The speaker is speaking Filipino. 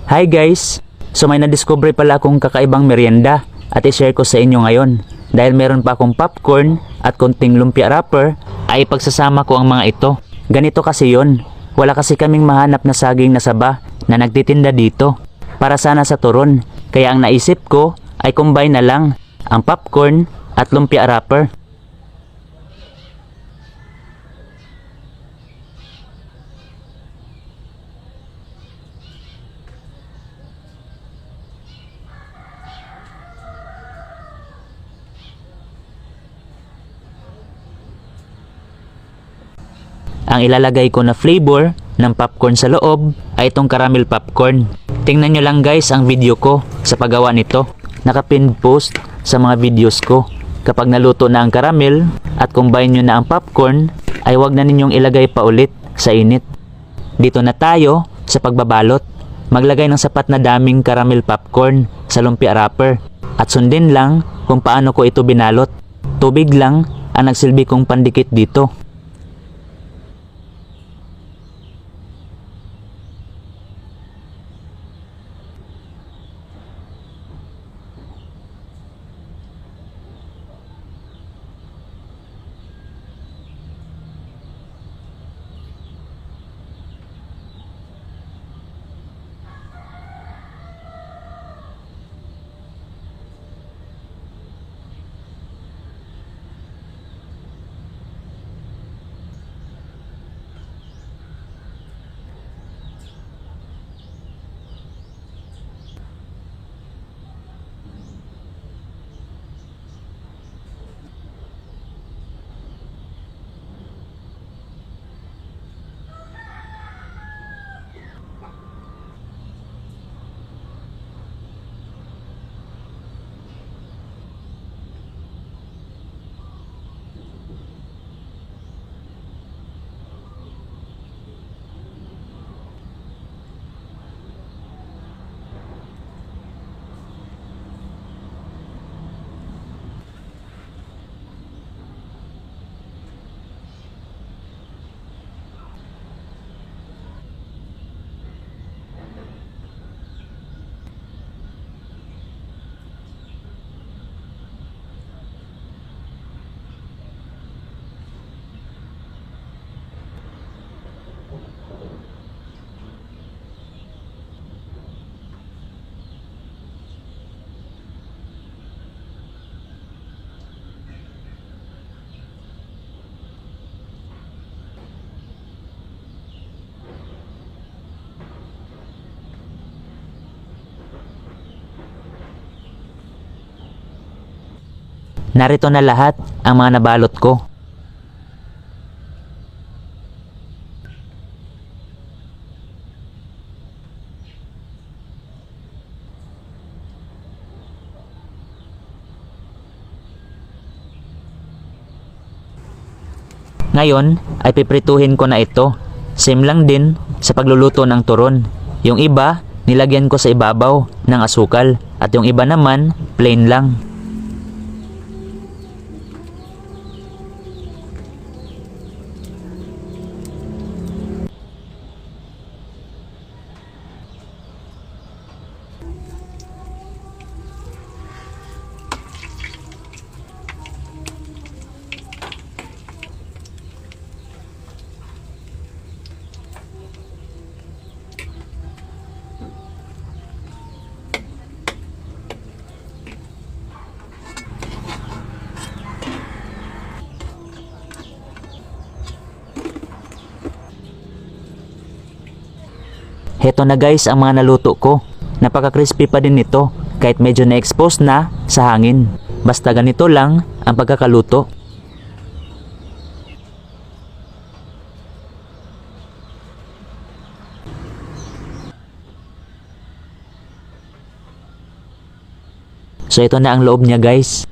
Hi guys! So may nadiscover pala akong kakaibang merienda at i-share ko sa inyo ngayon. Dahil meron pa akong popcorn at konting lumpia wrapper, ay pagsasama ko ang mga ito. Ganito kasi yon. Wala kasi kaming mahanap na saging na saba na nagtitinda dito. Para sana sa turon. Kaya ang naisip ko ay combine na lang ang popcorn at lumpia wrapper. Ang ilalagay ko na flavor ng popcorn sa loob ay itong caramel popcorn. Tingnan nyo lang guys ang video ko sa paggawa nito. Naka-pinned post sa mga videos ko. Kapag naluto na ang caramel at combine nyo na ang popcorn, ay wag na ninyong ilagay pa ulit sa init. Dito na tayo sa pagbabalot. Maglagay ng sapat na daming caramel popcorn sa lumpia wrapper at sundin lang kung paano ko ito binalot. Tubig lang ang nagsilbi kong pandikit dito. Narito na lahat ang mga nabalot ko. Ngayon ay piprituhin ko na ito. Same lang din sa pagluluto ng turon. Yung iba, nilagyan ko sa ibabaw ng asukal at yung iba naman, plain lang. Heto na guys ang mga naluto ko. Napaka-crispy pa din nito kahit medyo na-expose na sa hangin. Basta ganito lang ang pagkakaluto. So ito na ang loob niya guys.